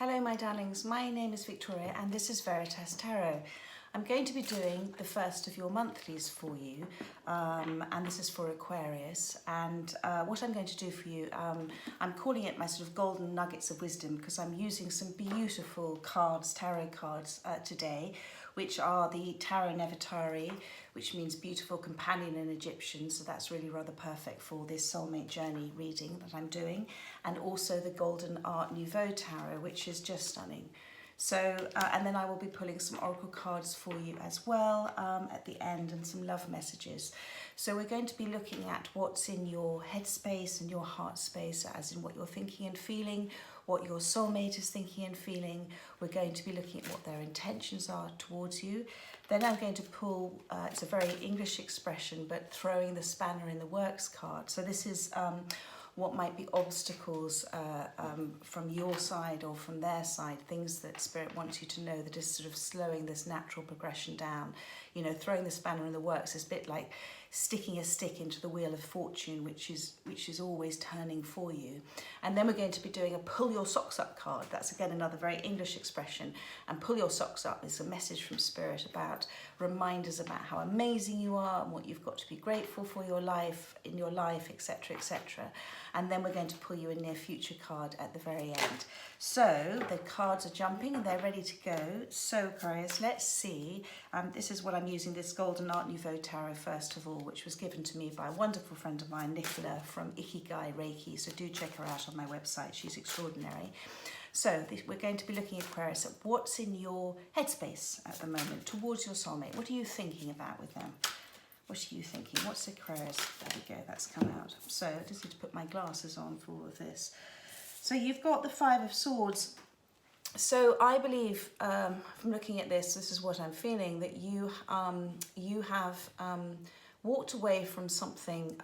Hello my darlings, my name is Victoria and this is Veritas Tarot. I'm going to be doing the first of your monthlies for you and this is for Aquarius, and what I'm going to do for you, I'm calling it my sort of golden nuggets of wisdom because I'm using some beautiful cards, tarot cards today, which are the Tarot Nefertari, which means beautiful companion in Egyptian, so that's really rather perfect for this soulmate journey reading that I'm doing, and also the golden Art Nouveau tarot, which is just stunning. So, and then I will be pulling some oracle cards for you as well at the end, and some love messages. So we're going to be looking at what's in your headspace and your heart space, as in what you're thinking and feeling, what your soulmate is thinking and feeling. We're going to be looking at what their intentions are towards you. Then I'm going to pull, it's a very English expression, but throwing the spanner in the works card. So this is what might be obstacles from your side or from their side, things that Spirit wants you to know that is sort of slowing this natural progression down. You know, throwing the spanner in the works is a bit like sticking a stick into the wheel of fortune, which is always turning for you. And then we're going to be doing a pull your socks up card. That's again another very English expression. And pull your socks up is a message from Spirit about reminders about how amazing you are and what you've got to be grateful for your life, in your life, etc., etc. And then we're going to pull you a near future card at the very end. So the cards are jumping and they're ready to go. So Aquarius, let's see. This is what I'm using, this golden Art Nouveau tarot first of all, which was given to me by a wonderful friend of mine, Nicola from Ikigai Reiki. So do check her out on my website. She's extraordinary. So we're going to be looking at Aquarius at what's in your headspace at the moment towards your soulmate. What are you thinking about with them? What are you thinking? What's Aquarius? There we go, that's come out. So I just need to put my glasses on for all of this. So you've got the Five of Swords. So I believe from looking at this is what I'm feeling, that you have walked away from something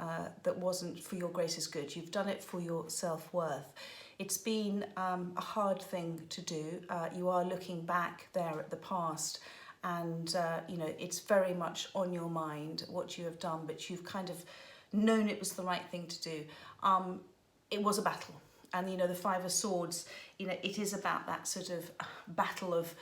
that wasn't for your greatest good. You've done it for your self-worth. It's been a hard thing to do. You are looking back there at the past, and you know, it's very much on your mind what you have done, but you've kind of known it was the right thing to do. It was a battle, and you know, the Five of Swords, you know, it is about that sort of battle of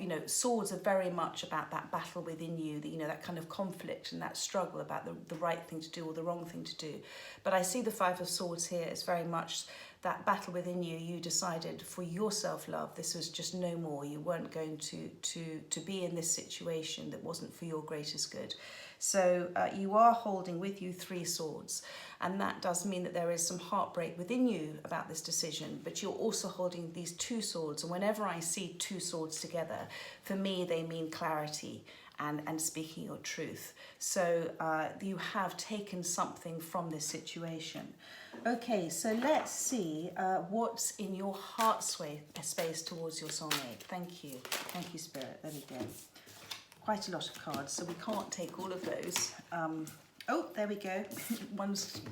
you know, swords are very much about that battle within you, you know, that kind of conflict and that struggle about the right thing to do or the wrong thing to do. But I see the Five of Swords here as very much that battle within you. You decided for your self-love, this was just no more. You weren't going to be in this situation that wasn't for your greatest good. So you are holding with you three swords, and that does mean that there is some heartbreak within you about this decision, but you're also holding these two swords, and whenever I see two swords together, for me they mean clarity and speaking your truth. So you have taken something from this situation. Okay, so let's see what's in your heart space towards your soulmate. Thank you, Spirit. There we go. Quite a lot of cards, so we can't take all of those. Oh, there we go.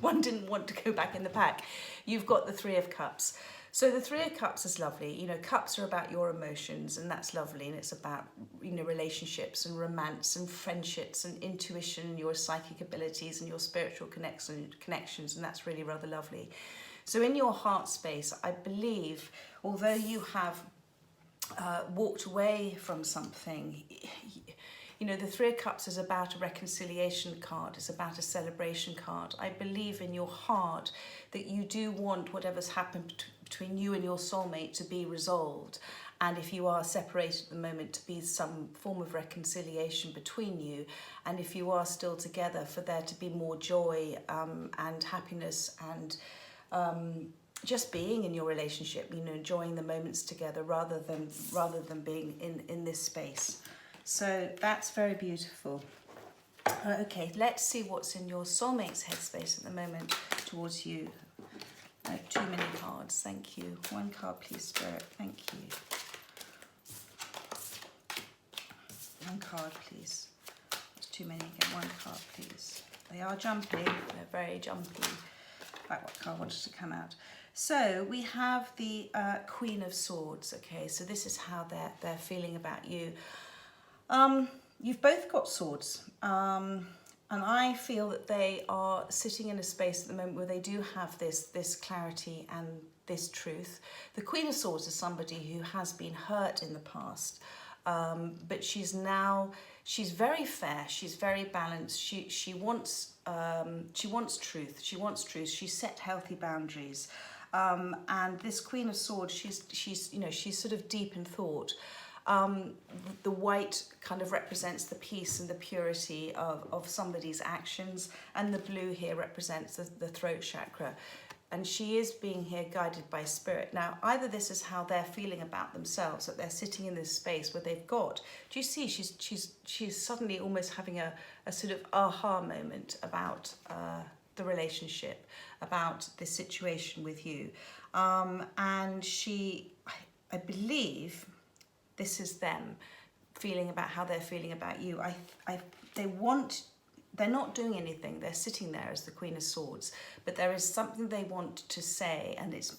One didn't want to go back in the pack. You've got the Three of Cups. So the Three of Cups is lovely. You know, cups are about your emotions, and that's lovely. And it's about, you know, relationships and romance and friendships and intuition, your psychic abilities and your spiritual connections, and that's really rather lovely. So in your heart space, I believe, although you have walked away from something, you know, the Three of Cups is about a reconciliation card. It's about a celebration card. I believe in your heart that you do want whatever's happened between you and your soulmate to be resolved. And if you are separated at the moment, to be some form of reconciliation between you. And if you are still together, for there to be more joy and happiness and just being in your relationship, you know, enjoying the moments together rather than being in this space. So that's very beautiful. Okay, let's see what's in your soulmate's headspace at the moment towards you. Too many cards, thank you. One card, please, Spirit, thank you. One card, please. It's too many again. One card, please. They are jumping, they're very jumpy. Right, what card wanted to come out? So we have the Queen of Swords. Okay, so this is how they're feeling about you. You've both got swords, and I feel that they are sitting in a space at the moment where they do have this clarity and this truth. The Queen of Swords is somebody who has been hurt in the past, but she's very fair, she's very balanced, she wants truth, she set healthy boundaries. And this Queen of Swords, she's sort of deep in thought. The white kind of represents the peace and the purity of somebody's actions, and the blue here represents the throat chakra. And she is being here guided by spirit. Now, either this is how they're feeling about themselves, that they're sitting in this space where they've got, do you see, she's suddenly almost having a sort of aha moment about the relationship, about this situation with you. And I believe this is them feeling about how they're feeling about you. They're not doing anything. They're sitting there as the Queen of Swords, but there is something they want to say, and it's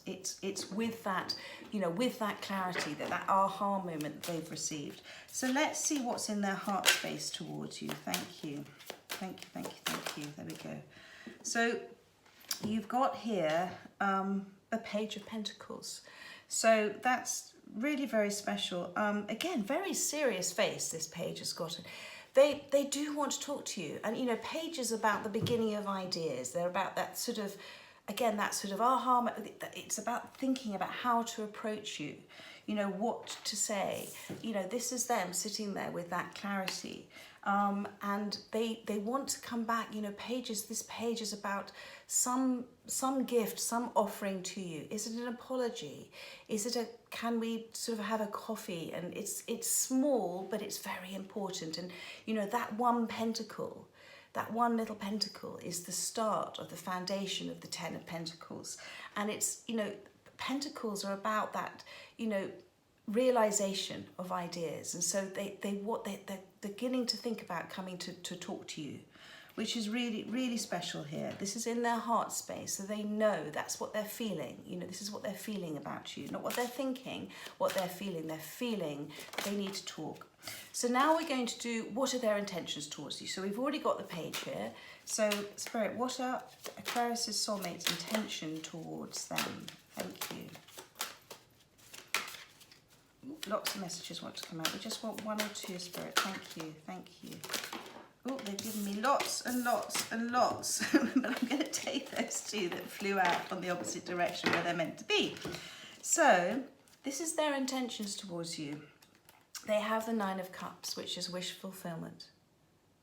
with that, with that clarity, that aha moment they've received. So let's see what's in their heart space towards you. Thank you. Thank you, thank you, thank you. There we go. So you've got here a Page of Pentacles. So that's really very special. Again, very serious face this page has got. They do want to talk to you, and Page is about the beginning of ideas. They're about that sort of, again, that sort of aha. It's about thinking about how to approach you, what to say. This is them sitting there with that clarity, and they want to come back. This page is about some gift, some offering to you. Is it an apology? Is it can we sort of have a coffee? And it's small, but it's very important. And that one pentacle, that one little pentacle is the start of the foundation of the 10 of Pentacles. And it's, pentacles are about that, realization of ideas. And so they're beginning to think about coming to talk to you, which is really, really special here. This is in their heart space, so they know that's what they're feeling. This is what they're feeling about you, not what they're thinking, what they're feeling. They're feeling they need to talk. So now we're going to do, what are their intentions towards you? So we've already got the page here. So Spirit, what are Aquarius's soulmate's intention towards them? Thank you. Lots of messages want to come out. We just want one or two, Spirit. Thank you, thank you. Oh, they've given me lots and lots and lots, but I'm going to take those two that flew out on the opposite direction where they're meant to be. So this is their intentions towards you. They have the 9 of Cups, which is wish fulfillment.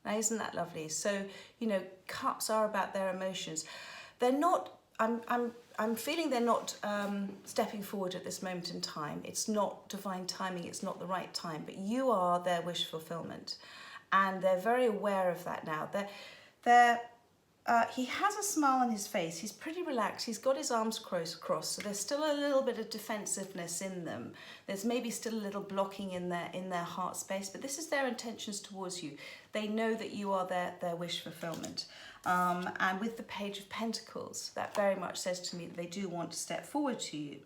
Now, isn't that lovely? So, cups are about their emotions. They're not, I'm feeling they're not stepping forward at this moment in time. It's not divine timing. It's not the right time, but you are their wish fulfillment. And they're very aware of that now. He has a smile on his face. He's pretty relaxed. He's got his arms crossed, so there's still a little bit of defensiveness in them. There's maybe still a little blocking in their heart space, but this is their intentions towards you. They know that you are their wish fulfillment. And with the Page of Pentacles, that very much says to me that they do want to step forward to you.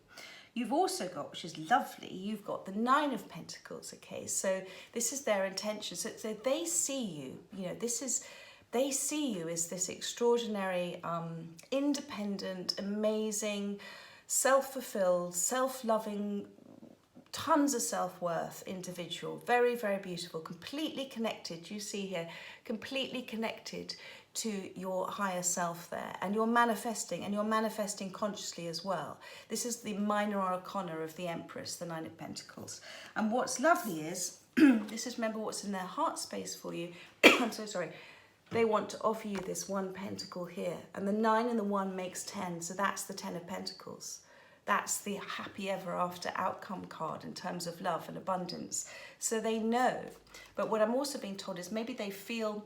You've also got, which is lovely, you've got the 9 of Pentacles, okay? So this is their intention. So they see you, they see you as this extraordinary, independent, amazing, self-fulfilled, self-loving, tons of self-worth individual. Very, very beautiful, completely connected. You see here, completely connected to your higher self there, and you're manifesting consciously as well. This is the minor arcana of the Empress, the 9 of Pentacles. And what's lovely is, this is, remember, what's in their heart space for you. I'm so sorry. They want to offer you this 1 pentacle here, and the 9 and the 1 makes 10, so that's the 10 of Pentacles. That's the happy ever after outcome card in terms of love and abundance. So they know. But what I'm also being told is maybe they feel,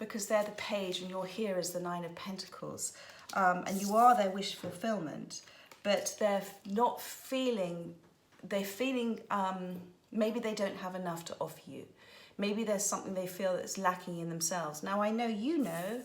because they're the Page and you're here as the 9 of Pentacles, and you are their wish fulfillment, but they're not feeling, maybe they don't have enough to offer you. Maybe there's something they feel that's lacking in themselves. Now, I know you know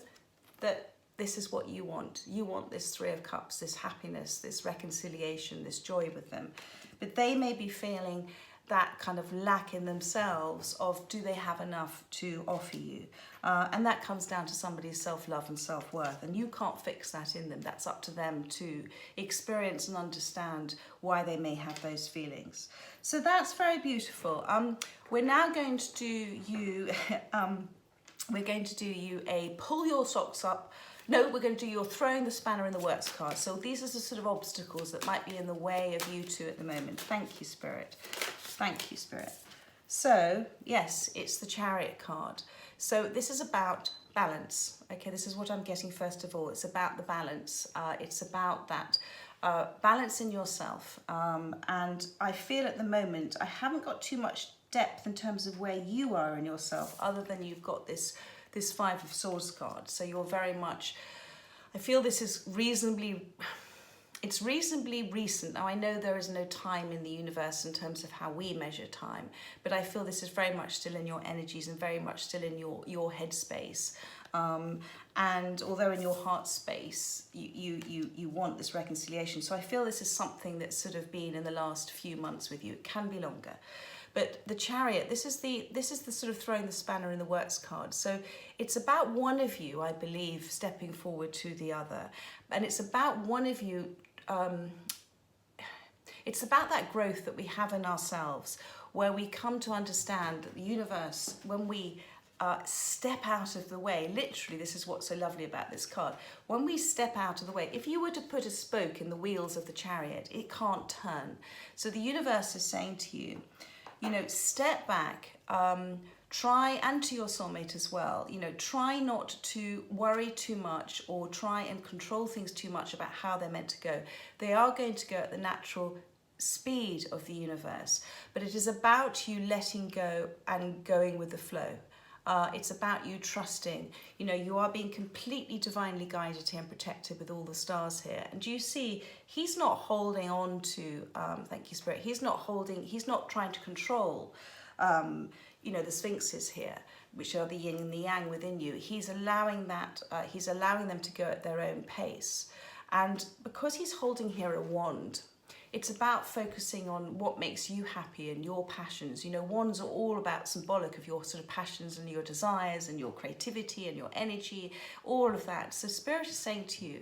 that this is what you want. You want this 3 of Cups, this happiness, this reconciliation, this joy with them. But they may be feeling that kind of lack in themselves of do they have enough to offer you, and that comes down to somebody's self-love and self-worth, and you can't fix that in them. That's up to them to experience and understand why they may have those feelings. So that's very beautiful. We're now going to do you a pull your socks up. No, we're going to do your throwing the spanner in the works card. So these are the sort of obstacles that might be in the way of you two at the moment. Thank you, Spirit. Thank you, Spirit. So, yes, it's the Chariot card. So this is about balance. Okay, this is what I'm getting first of all. It's about the balance. It's about that balance in yourself. And I feel at the moment, I haven't got too much depth in terms of where you are in yourself, other than you've got this Five of Swords card. So you're very much, I feel this is it's reasonably recent. Now I know there is no time in the universe in terms of how we measure time, but I feel this is very much still in your energies and very much still in your headspace. And although in your heart space, you want this reconciliation. So I feel this is something that's sort of been in the last few months with you. It can be longer. But the Chariot, this is the sort of throwing the spanner in the works card. So it's about one of you, I believe, stepping forward to the other. And it's about one of you, it's about that growth that we have in ourselves, where we come to understand that the universe, when we step out of the way, literally, this is what's so lovely about this card. When we step out of the way, if you were to put a spoke in the wheels of the Chariot, it can't turn. So the universe is saying to you, you know, step back, try, and to your soulmate as well, you know, try not to worry too much or try and control things too much about how they're meant to go. They are going to go at the natural speed of the universe, but it is about you letting go and going with the flow. It's about you trusting. You know, you are being completely divinely guided here and protected with all the stars here. And do you see, he's not holding on to, thank you, Spirit, he's not trying to control, you know, the sphinxes here, which are the yin and the yang within you. He's allowing that, he's allowing them to go at their own pace. And because he's holding here a wand, it's about focusing on what makes you happy and your passions. You know, wands are all about symbolic of your sort of passions and your desires and your creativity and your energy, all of that. So Spirit is saying to you,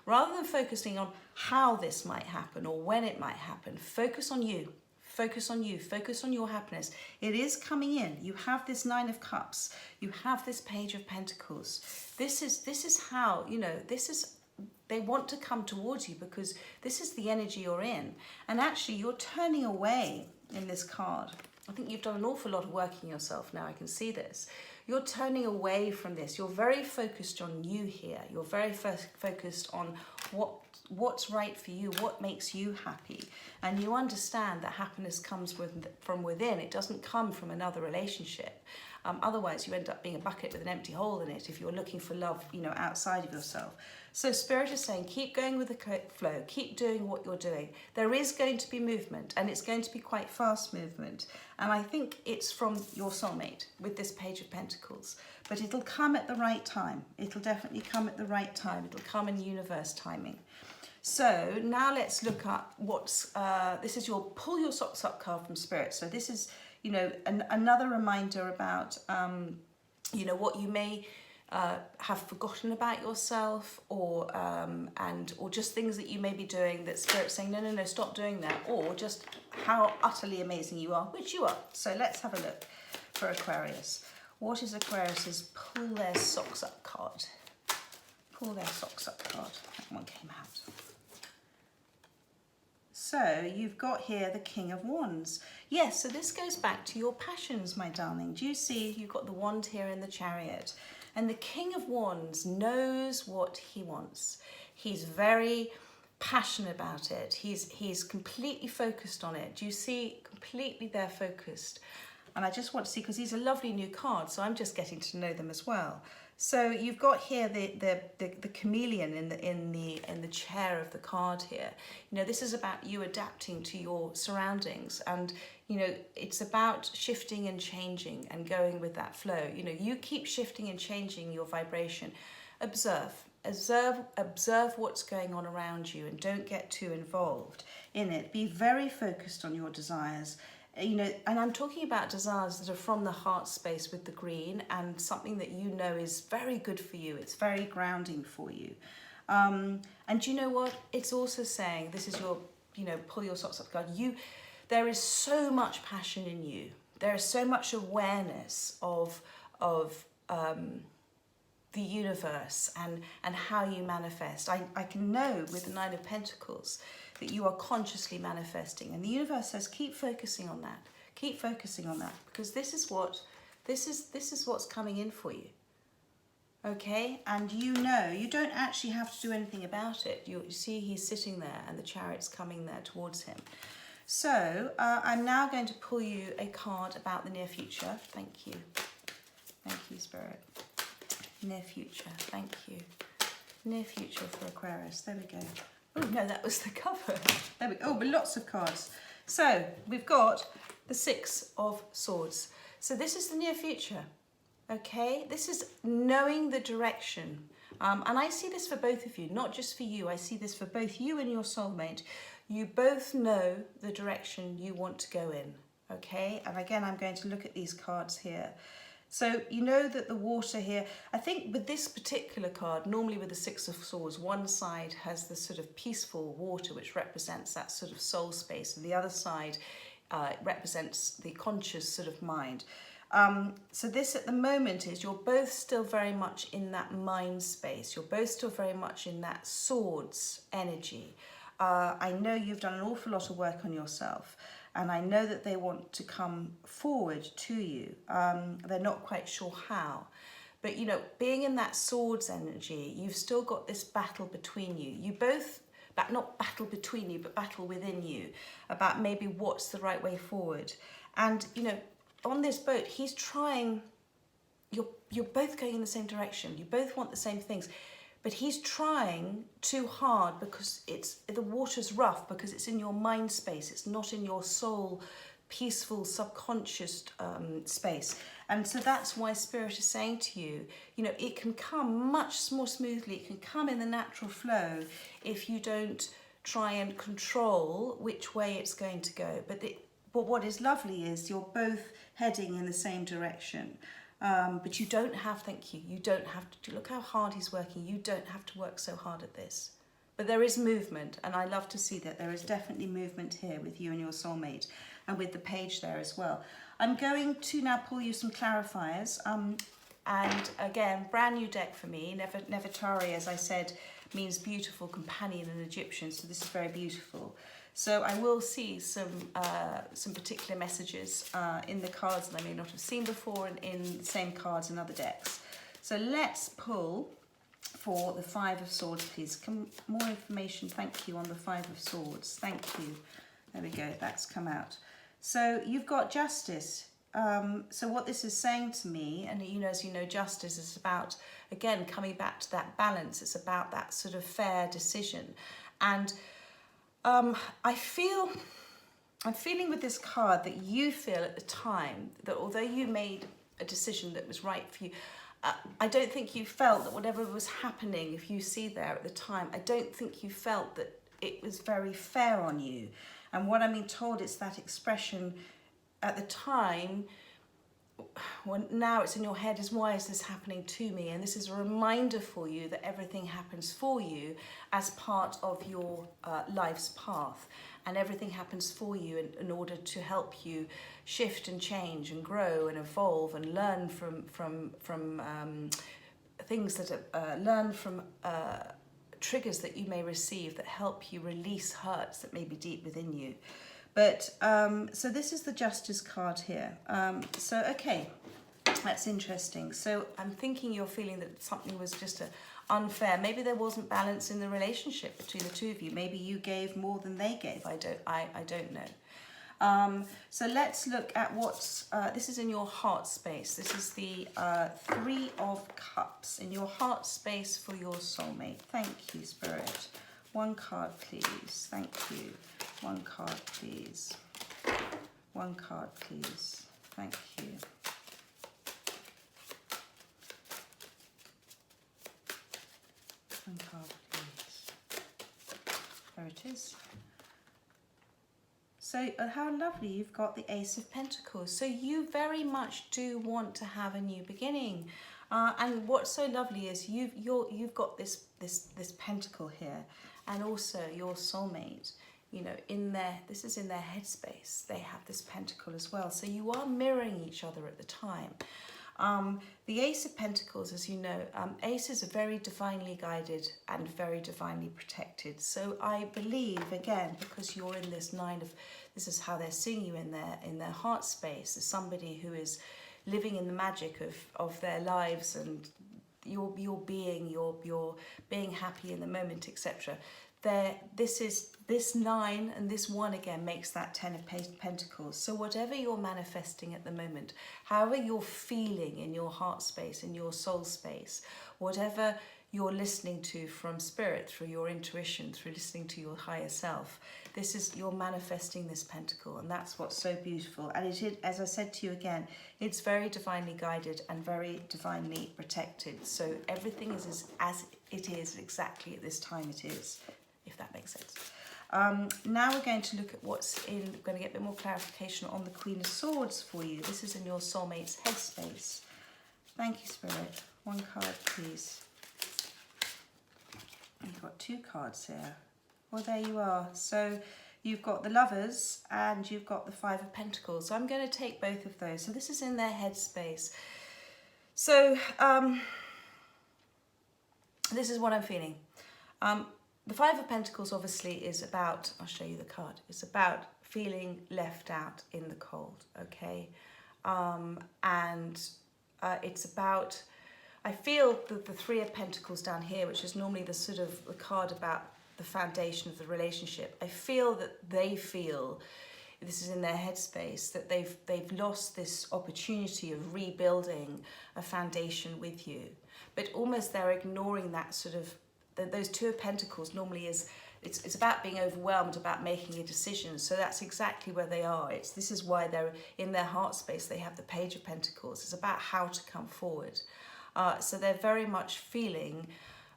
rather than focusing on how this might happen or when it might happen, focus on you. Focus on you, focus on your happiness. It is coming in. You have this Nine of Cups. You have this Page of Pentacles. This is how, you know, they want to come towards you because this is the energy you're in. And actually you're turning away in this card. I think you've done an awful lot of work in yourself now. I can see this. You're turning away from this. You're very focused on you here. You're very focused on what's right for you, what makes you happy. And you understand that happiness comes from within. It doesn't come from another relationship. Otherwise, you end up being a bucket with an empty hole in it if you're looking for love, you know, outside of yourself. So Spirit is saying, keep going with the flow, keep doing what you're doing. There is going to be movement, and it's going to be quite fast movement. And I think it's from your soulmate with this Page of Pentacles. But it'll come at the right time. It'll definitely come at the right time. It'll come in universe timing. So now let's look at what's, this is your pull your socks up card from Spirit. So this is, you know, another reminder about, you know, what you may have forgotten about yourself, or just things that you may be doing that Spirit's saying, no, no, no, stop doing that, or just how utterly amazing you are, which you are. So let's have a look for Aquarius. What is Aquarius's pull their socks up card? Pull their socks up card. That one came out. So you've got here the King of Wands. Yes, so this goes back to your passions, my darling. Do you see you've got the wand here in the Chariot? And the King of Wands knows what he wants. He's very passionate about it. He's completely focused on it. Do you see? Completely there focused. And I just want to see, because these are lovely new cards, so I'm just getting to know them as well. So you've got here the chameleon in the chair of the card here. You know, this is about you adapting to your surroundings, and you know, it's about shifting and changing and going with that flow. You know, you keep shifting and changing your vibration. Observe what's going on around you, and don't get too involved in it. Be very focused on your desires. you know, and I'm talking about desires that are from the heart space with the green, and something that you know is very good for you. It's very grounding for you. And you know what? It's also saying, this is your, you know, pull your socks up card. There is so much passion in you. There is so much awareness of the universe and how you manifest. I can know with the Nine of Pentacles that you are consciously manifesting, and the universe says keep focusing on that. Keep focusing on that, because this is what's coming in for you. Okay, and you know you don't actually have to do anything about it. You see he's sitting there and the Chariot's coming there towards him. So I'm now going to pull you a card about the near future. Thank you. Thank you, Spirit. Near future. Thank you. Near future for Aquarius. There we go. Oh, no, that was the cover. There we go. Oh, but lots of cards. So we've got the Six of Swords. So this is the near future. Okay, this is knowing the direction. And I see this for both of you, not just for you. I see this for both you and your soulmate. You both know the direction you want to go in. Okay, and again, I'm going to look at these cards here. So you know that the water here, I think with this particular card, normally with the Six of Swords, one side has the sort of peaceful water, which represents that sort of soul space, and the other side represents the conscious sort of mind. So this at the moment is you're both still very much in that mind space. You're both still very much in that swords energy. I know you've done an awful lot of work on yourself, and I know that they want to come forward to you. They're not quite sure how. But, you know, being in that swords energy, you've still got this battle between you. You both, not battle between you, but battle within you about maybe what's the right way forward. And, you know, on this boat, he's trying, you're both going in the same direction. You both want the same things. But he's trying too hard because the water's rough, because it's in your mind space. It's not in your soul, peaceful, subconscious space. And so that's why Spirit is saying to you, you know, it can come much more smoothly. It can come in the natural flow if you don't try and control which way it's going to go. But what is lovely is you're both heading in the same direction. But you don't have, thank you, you don't have to, look how hard he's working. You don't have to work so hard at this. But there is movement, and I love to see that there is definitely movement here with you and your soulmate, and with the page there as well. I'm going to now pull you some clarifiers. And again, brand new deck for me. Nefertari, as I said, means beautiful companion in Egyptian, so this is very beautiful. So I will see some particular messages in the cards that I may not have seen before, and in the same cards in other decks. So let's pull for the Five of Swords, please. More information, thank you, on the Five of Swords. Thank you. There we go, that's come out. So you've got justice. So what this is saying to me, and you know, as you know, justice is about, again, coming back to that balance. It's about that sort of fair decision. And I'm feeling with this card that you feel at the time that although you made a decision that was right for you, I don't think you felt that whatever was happening, if you see there at the time, I don't think you felt that it was very fair on you. And what I'm being told, it's that expression at the time, when now it's in your head, is why is this happening to me? And this is a reminder for you that everything happens for you as part of your life's path, and everything happens for you in order to help you shift and change and grow and evolve and learn from things that learn from triggers that you may receive that help you release hurts that may be deep within you. But so this is the Justice card here. So okay, that's interesting. So I'm thinking you're feeling that something was just unfair. Maybe there wasn't balance in the relationship between the two of you. Maybe you gave more than they gave. I don't know. So let's look at what's this is in your heart space. This is the Three of Cups in your heart space for your soulmate. Thank you, Spirit. One card, please. Thank you. One card, please. One card, please. Thank you. One card, please. There it is. So how lovely, you've got the Ace of Pentacles. So you very much do want to have a new beginning. And what's so lovely is you've got this pentacle here, and also your soulmate, you know, this is in their headspace. They have this pentacle as well. So you are mirroring each other at the time. The Ace of Pentacles, as you know, aces are very divinely guided and very divinely protected. So I believe, again, because you're in this this is how they're seeing you in their heart space, as somebody who is living in the magic of their lives, and you're being happy in the moment, etc. This 9 and this 1 again makes that 10 of Pentacles. So whatever you're manifesting at the moment, however you're feeling in your heart space, in your soul space, whatever you're listening to from spirit, through your intuition, through listening to your higher self, you're manifesting this pentacle, and that's what's so beautiful. And it is, as I said to you again, it's very divinely guided and very divinely protected. So everything is as it is exactly at this time it is, if that makes sense. Now we're going to look at what's in, we're going to get a bit more clarification on the Queen of Swords for you. This is in your soulmate's headspace. Thank you, Spirit. One card, please. You've got 2 cards here. Well, there you are. So you've got the Lovers and you've got the 5 of Pentacles. So I'm going to take both of those. So this is in their headspace. So this is what I'm feeling. The 5 of Pentacles obviously is about, I'll show you the card, it's about feeling left out in the cold, okay? It's about, I feel that the 3 of Pentacles down here, which is normally the sort of the card about the foundation of the relationship, I feel that they feel, this is in their headspace, that they've lost this opportunity of rebuilding a foundation with you. But almost they're ignoring that sort of, those 2 of Pentacles normally is, it's about being overwhelmed, about making a decision. So that's exactly where they are. This is why they're in their heart space. They have the Page of Pentacles. It's about how to come forward. So they're very much feeling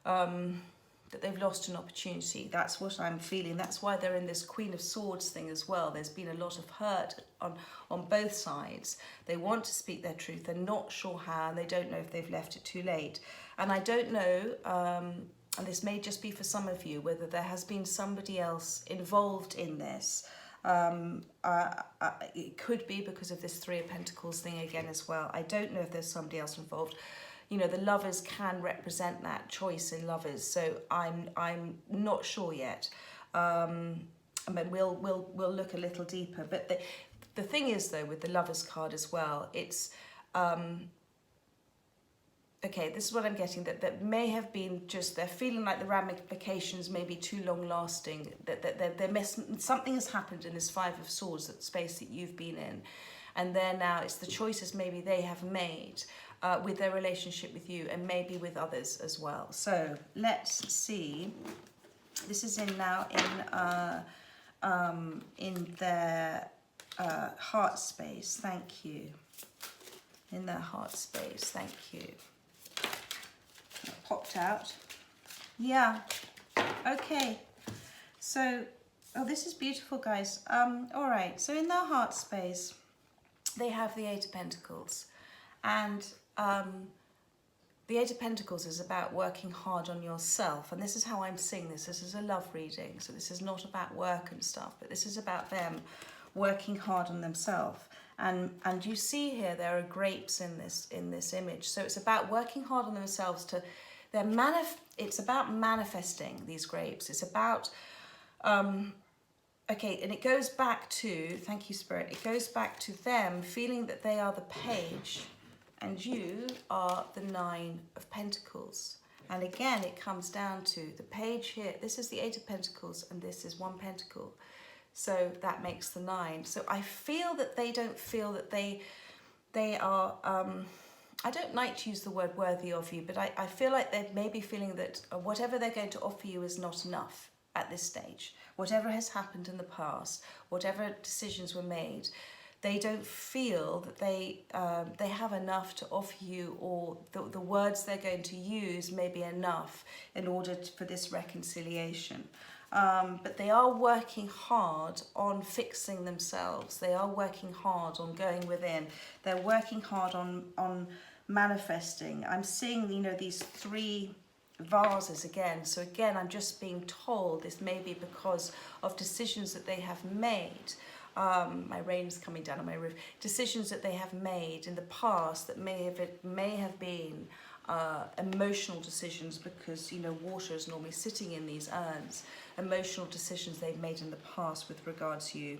that they've lost an opportunity. That's what I'm feeling. That's why they're in this Queen of Swords thing as well. There's been a lot of hurt on both sides. They want to speak their truth. They're not sure how, and they don't know if they've left it too late. And I don't know, and this may just be for some of you, whether there has been somebody else involved in this. It could be because of this 3 of Pentacles thing again as well. I don't know if there's somebody else involved. You know, the Lovers can represent that choice in Lovers, so I'm not sure yet. I mean, we'll look a little deeper. But the thing is, though, with the Lovers card as well, it's okay, this is what I'm getting, that may have been just, they're feeling like the ramifications may be too long lasting, that something has happened in this 5 of Swords, that space that you've been in, and now it's the choices maybe they have made with their relationship with you, and maybe with others as well. So let's see. This is in their heart space. Thank you. In their heart space. Thank you. That popped out. Yeah. Okay. So, oh, this is beautiful, guys. All right. So in their heart space, they have the 8 of Pentacles, and the 8 of Pentacles is about working hard on yourself, and this is how I'm seeing this. This is a love reading, so this is not about work and stuff, but this is about them working hard on themselves. And you see here there are grapes in this image, so it's about working hard on themselves to it's about manifesting these grapes. It's about okay, and it goes back to, thank you, Spirit, it goes back to them feeling that they are the Page and you are the 9 of Pentacles. And again, it comes down to the Page here. This is the 8 of Pentacles and this is 1 Pentacle. So that makes the 9. So I feel that they don't feel that they are, I don't like to use the word worthy of you, but I feel like they may be feeling that whatever they're going to offer you is not enough at this stage. Whatever has happened in the past, whatever decisions were made, they don't feel that they have enough to offer you, or the words they're going to use may be enough in order for this reconciliation. but they are working hard on fixing themselves. They are working hard on going within. They're working hard on manifesting. I'm seeing, you know, these 3 vases again. So again, I'm just being told this may be because of decisions that they have made. My rain is coming down on my roof. Decisions that they have made in the past that may have been emotional decisions, because, you know, water is normally sitting in these urns. Emotional decisions they've made in the past with regard to you.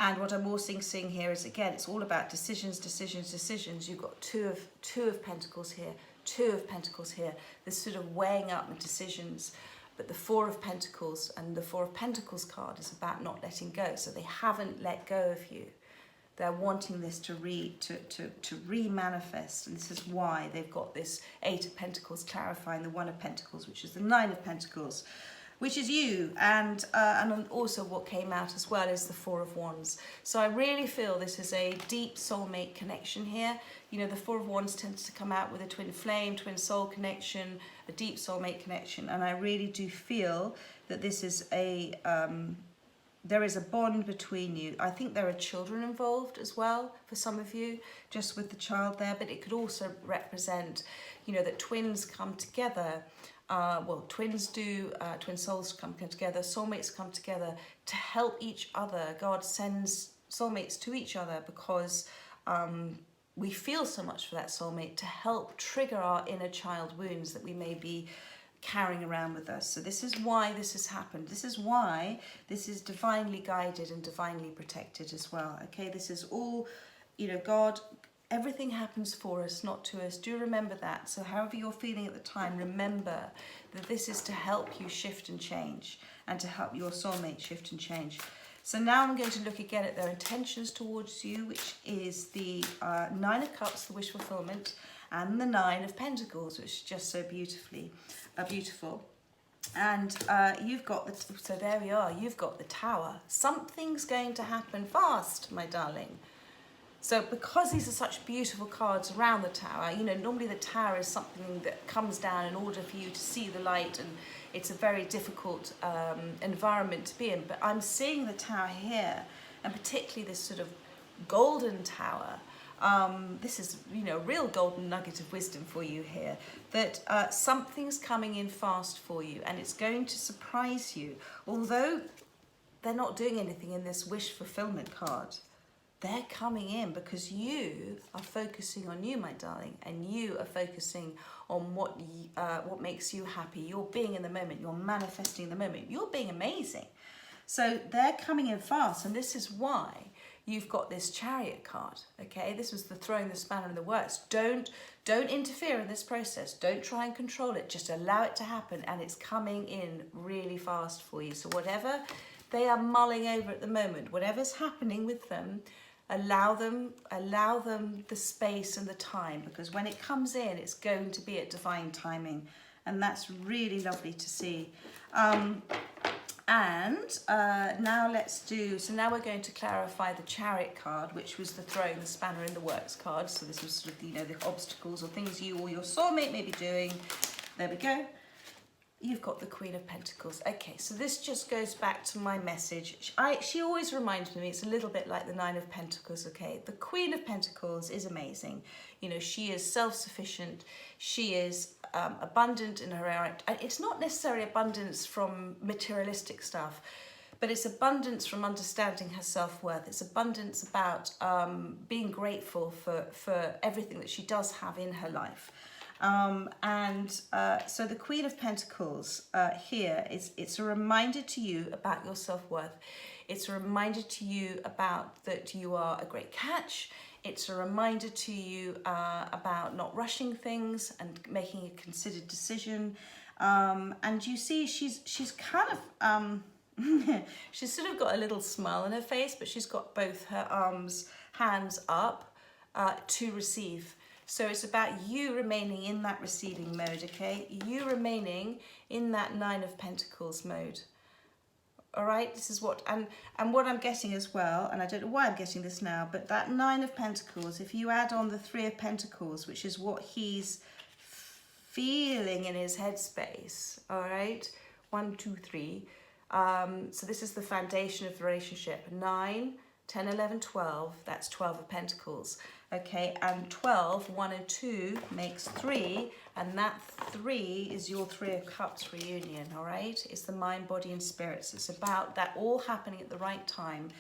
And what I'm also seeing here is, again, it's all about decisions, decisions, decisions. You've got two of Pentacles here, 2 of Pentacles here. This sort of weighing up with decisions. But the 4 of Pentacles and the 4 of Pentacles card is about not letting go. So they haven't let go of you. They're wanting this to re-manifest. And this is why they've got this 8 of Pentacles clarifying the 1 of Pentacles, which is the 9 of Pentacles, which is you. And also what came out as well is the 4 of Wands. So I really feel this is a deep soulmate connection here. You know, the 4 of Wands tends to come out with a twin flame, twin soul connection, a deep soulmate connection. And I really do feel that this is there is a bond between you. I think there are children involved as well for some of you, just with the child there, but it could also represent, you know, that twins come together. Well, twins do, twin souls come together, soulmates come together to help each other. God sends soulmates to each other because we feel so much for that soulmate to help trigger our inner child wounds that we may be carrying around with us. So this is why this has happened. This is why this is divinely guided and divinely protected as well. Okay, this is all, you know, God, everything happens for us, not to us. Do remember that. So however you're feeling at the time, remember that this is to help you shift and change, and to help your soulmate shift and change. So now I'm going to look again at their intentions towards you, which is the 9 of Cups, the wish fulfillment, and the 9 of Pentacles, which is just so beautiful. And you've got the, so there we are, you've got the Tower. Something's going to happen fast, my darling. So because these are such beautiful cards around the Tower, you know, normally the Tower is something that comes down in order for you to see the light, and it's a very difficult environment to be in. But I'm seeing the Tower here, and particularly this sort of golden Tower. This is, you know, real golden nugget of wisdom for you here, that something's coming in fast for you, and it's going to surprise you. Although they're not doing anything in this wish fulfillment card, they're coming in because you are focusing on you, my darling, and you are focusing on what makes you happy. You're being in the moment, you're manifesting the moment, you're being amazing. So they're coming in fast, and this is why you've got this Chariot card, okay? This was the throwing the spanner in the works. Don't interfere in this process. Don't try and control it. Just allow it to happen, and it's coming in really fast for you. So whatever they are mulling over at the moment, whatever's happening with them, allow them the space and the time, because when it comes in, it's going to be at divine timing, and that's really lovely to see. Now let's do, so now we're going to clarify the Chariot card, which was the throwing the spanner in the works card. So this was sort of, you know, the obstacles or things you or your soulmate may be doing. There we go. You've got the Queen of Pentacles. Okay, so this just goes back to my message. She always reminds me, it's a little bit like the 9 of Pentacles, okay? The Queen of Pentacles is amazing. You know, she is self-sufficient. She is abundant in her area. It's not necessarily abundance from materialistic stuff, but it's abundance from understanding her self-worth. It's abundance about being grateful for everything that she does have in her life. So the Queen of Pentacles here it's a reminder to you about your self-worth. It's a reminder to you about that you are a great catch. It's a reminder to you about not rushing things and making a considered decision. And you see she's kind of she's sort of got a little smile on her face, but she's got both her hands up to receive. So it's about you remaining in that receiving mode, okay? You remaining in that 9 of Pentacles mode. All right, this is what, and what I'm getting as well, and I don't know why I'm getting this now, but that 9 of Pentacles, if you add on the 3 of Pentacles, which is what he's feeling in his headspace. All right, 1, 2, 3. So this is the foundation of the relationship. 9, 10, 11, 12. That's 12 of Pentacles. Okay, and 12, 1 and 2 makes 3, and that 3 is your 3 of Cups reunion. All right, it's the mind, body, and spirits. It's about that all happening at the right time.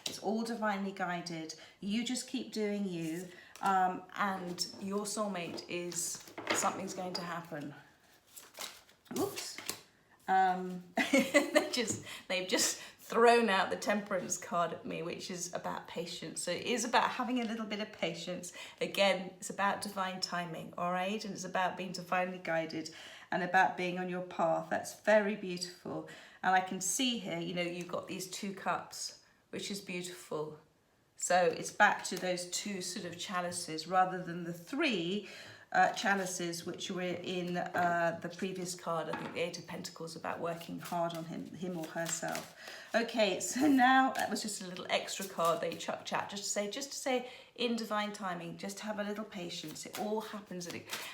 It's all divinely guided. You just keep doing you, and your soulmate is, something's going to happen. Oops. They've just thrown out the Temperance card at me, which is about patience. So it is about having a little bit of patience. Again, it's about divine timing, all right? And it's about being divinely guided and about being on your path. That's very beautiful. And I can see here, you know, you've got these 2 cups, which is beautiful. So it's back to those 2 sort of chalices rather than the 3 chalices which were in the previous card. I think the 8 of Pentacles, about working hard on him or herself. Okay, so now that was just a little extra card they chucked chat just to say in divine timing, just have a little patience. It all happens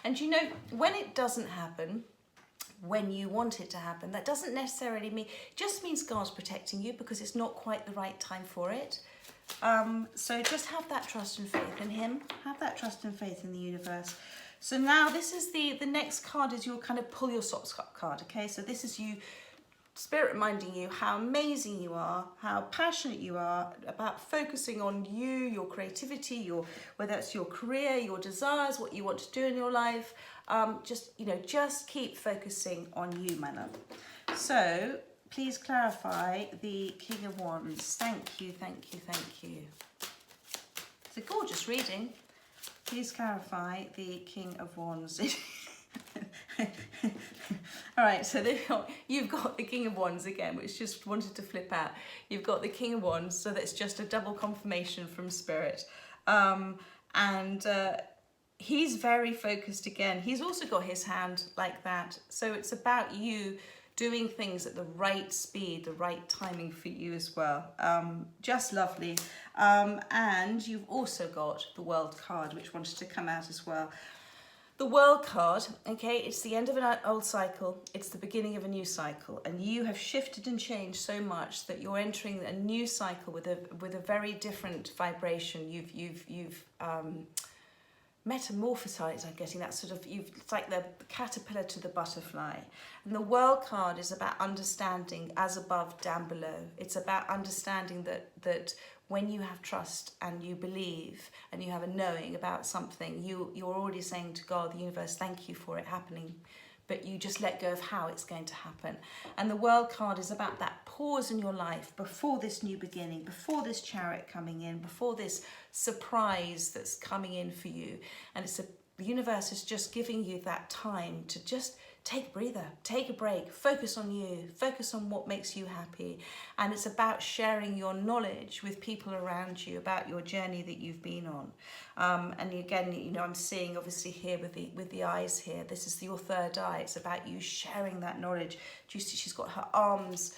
and you know, when it doesn't happen when you want it to happen, that doesn't necessarily mean, it just means God's protecting you because it's not quite the right time for it. So just have that trust and faith in him, have that trust and faith in the universe. So now this is the next card is your kind of pull your socks up card. Okay, so this is you, Spirit reminding you how amazing you are, how passionate you are about focusing on you, your creativity, whether it's your career, your desires, what you want to do in your life. Just keep focusing on you, my love. So please clarify the King of Wands. Thank you, thank you, thank you. It's a gorgeous reading. Please clarify the King of Wands. All right, so you've got the King of Wands again, which just wanted to flip out. You've got the King of Wands, so that's just a double confirmation from Spirit. He's very focused again. He's also got his hand like that. So it's about you doing things at the right speed, the right timing for you as well. Just lovely. And you've also got the World card, which wanted to come out as well. The World card, okay, it's the end of an old cycle. It's the beginning of a new cycle. And you have shifted and changed so much that you're entering a new cycle with a very different vibration. You've metamorphosized, I'm getting that sort of, it's like the caterpillar to the butterfly. And the World card is about understanding as above, down below. It's about understanding that when you have trust and you believe and you have a knowing about something, you're already saying to God, the universe, thank you for it happening. But you just let go of how it's going to happen. And the World card is about that pause in your life before this new beginning, before this Chariot coming in, before this surprise that's coming in for you. And the universe is just giving you that time to just take a breather, take a break, focus on you, focus on what makes you happy. And it's about sharing your knowledge with people around you about your journey that you've been on. And again, you know, I'm seeing obviously here with the eyes here, this is your third eye. It's about you sharing that knowledge. Do you see she's got her arms,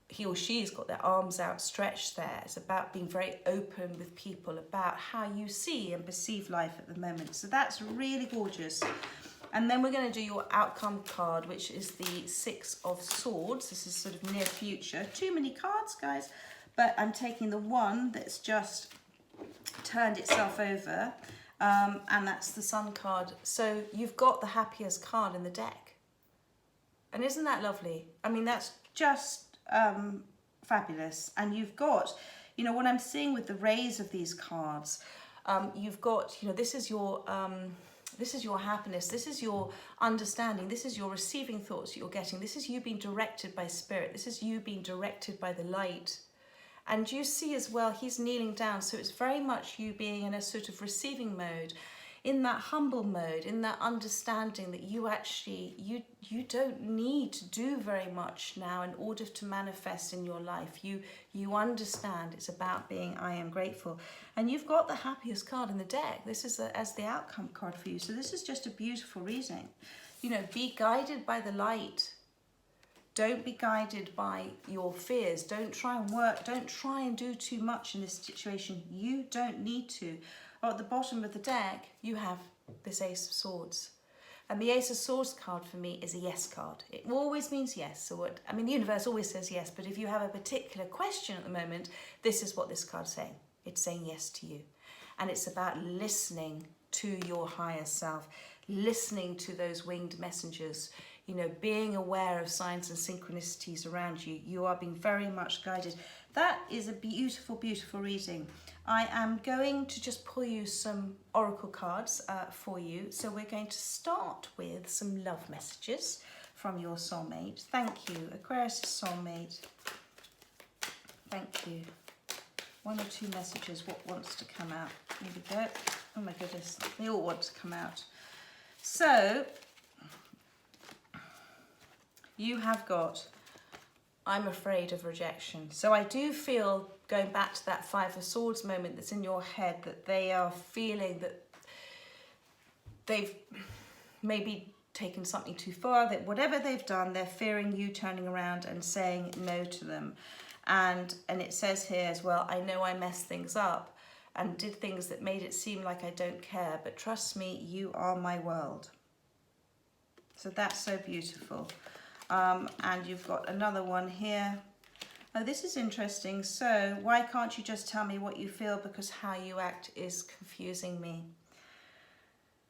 he or she's got their arms outstretched there. It's about being very open with people about how you see and perceive life at the moment. So that's really gorgeous. And then we're going to do your outcome card, which is the 6 of Swords. This is sort of near future. Too many cards, guys. But I'm taking the one that's just turned itself over. And that's the Sun card. So you've got the happiest card in the deck. And isn't that lovely? I mean, that's just fabulous. And you've got, you know, what I'm seeing with the rays of these cards, you've got, you know, this is your happiness, this is your understanding, this is your receiving thoughts you're getting, this is you being directed by Spirit, this is you being directed by the light. And you see as well, he's kneeling down, so it's very much you being in a sort of receiving mode, in that humble mode, in that understanding that you actually, you don't need to do very much now in order to manifest in your life. You understand it's about being, I am grateful. And you've got the happiest card in the deck. This is as the outcome card for you. So this is just a beautiful reading. You know, be guided by the light. Don't be guided by your fears. Don't try and do too much in this situation. You don't need to. Or at the bottom of the deck, you have this Ace of Swords. And the Ace of Swords card for me is a yes card. It always means yes. So what, I mean, the universe always says yes, but if you have a particular question at the moment, this is what this card's saying. It's saying yes to you. And it's about listening to your higher self, listening to those winged messengers, you know, being aware of signs and synchronicities around you. You are being very much guided. That is a beautiful, beautiful reading. I am going to just pull you some oracle cards for you. So we're going to start with some love messages from your soulmate. Thank you, Aquarius' soulmate. Thank you. One or two messages, what wants to come out? Here we go. Oh my goodness, they all want to come out. So, you have got, I'm afraid of rejection. So I do feel, going back to that Five of Swords moment that's in your head, that they are feeling that they've maybe taken something too far, that whatever they've done, they're fearing you turning around and saying no to them. And it says here as well, I know I messed things up and did things that made it seem like I don't care, but trust me, you are my world. So that's so beautiful. And you've got another one here. Oh, this is interesting. So why can't you just tell me what you feel, because how you act is confusing me.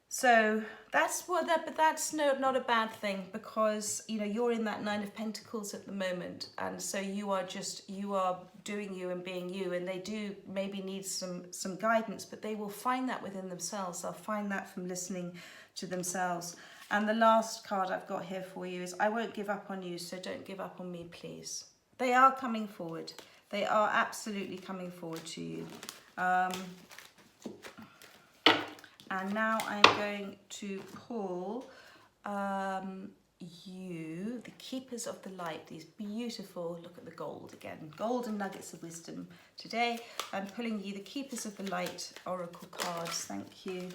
So that's but that's not a bad thing, because you know you're in that Nine of Pentacles at the moment, and so you are doing you and being you, and they do maybe need some guidance, but they will find that within themselves. They'll find that from listening to themselves. And the last card I've got here for you is I won't give up on you, so don't give up on me, please. They are coming forward. They are absolutely coming forward to you. And now I'm going to pull you, the Keepers of the Light, these beautiful, look at the gold again, golden nuggets of wisdom. Today I'm pulling you the Keepers of the Light oracle cards. Thank you.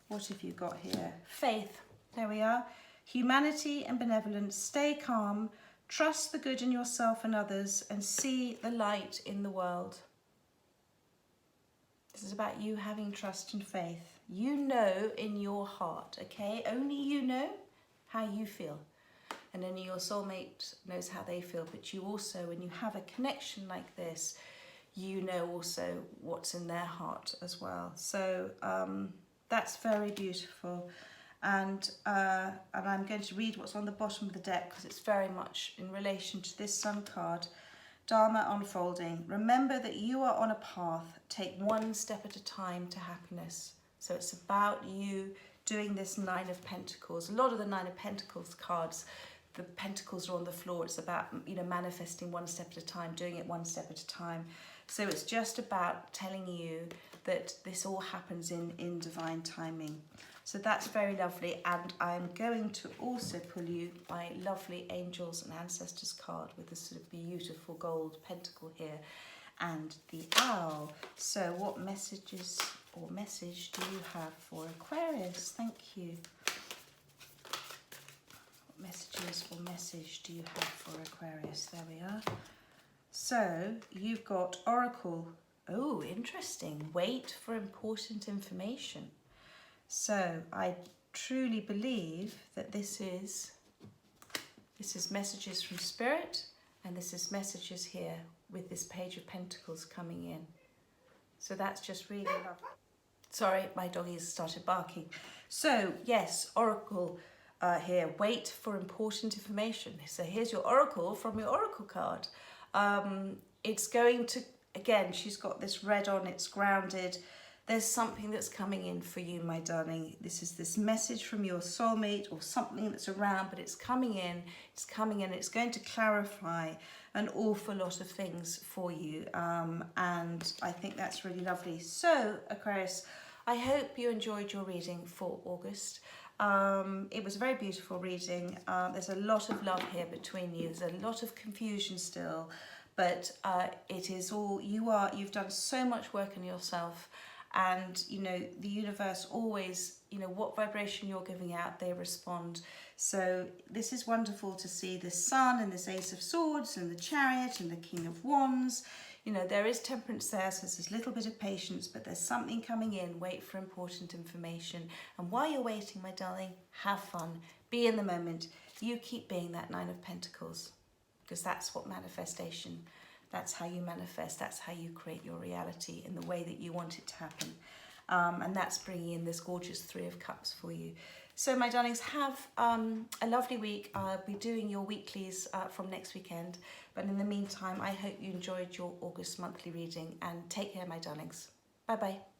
What have you got here? Faith. There we are. Humanity and benevolence. Stay calm. Trust the good in yourself and others, and see the light in the world. This is about you having trust and faith. You know in your heart, okay? Only you know how you feel. And only your soulmate knows how they feel. But you also, when you have a connection like this, you know also what's in their heart as well. So that's very beautiful. And I'm going to read what's on the bottom of the deck, because it's very much in relation to this Sun card. Dharma unfolding. Remember that you are on a path. Take one step at a time to happiness. So it's about you doing this Nine of Pentacles. A lot of the Nine of Pentacles cards, the pentacles are on the floor. It's about, you know, manifesting one step at a time, doing it one step at a time. So it's just about telling you that this all happens in divine timing. So that's very lovely, and I'm going to also pull you my lovely Angels and Ancestors card with this sort of beautiful gold pentacle here and the owl. So what messages or message do you have for Aquarius? Thank you. What messages or message do you have for Aquarius? There we are. So you've got Oracle. Oh, interesting. Wait for important information. So I truly believe that this is messages from Spirit, and this is messages here with this Page of Pentacles coming in. So that's just really lovely. Sorry, my doggies started barking. So yes, Oracle here, wait for important information. So here's your Oracle from your Oracle card. It's going to, again, she's got this red on, it's grounded. There's something that's coming in for you, my darling. This is this message from your soulmate or something that's around, but it's coming in, it's coming in. It's going to clarify an awful lot of things for you. And I think that's really lovely. So, Aquarius, I hope you enjoyed your reading for August. It was a very beautiful reading. There's a lot of love here between you. There's a lot of confusion still, but it is all, you've done so much work on yourself. And, you know, the universe always, you know, what vibration you're giving out, they respond. So this is wonderful to see the Sun and this Ace of Swords and the Chariot and the King of Wands. You know, there is temperance there, so there's a little bit of patience, but there's something coming in. Wait for important information. And while you're waiting, my darling, have fun. Be in the moment. You keep being that Nine of Pentacles, because that's what manifestation, that's how you manifest, that's how you create your reality in the way that you want it to happen. And that's bringing in this gorgeous Three of Cups for you. So my darlings, have a lovely week. I'll be doing your weeklies from next weekend. But in the meantime, I hope you enjoyed your August monthly reading, and take care, my darlings. Bye-bye.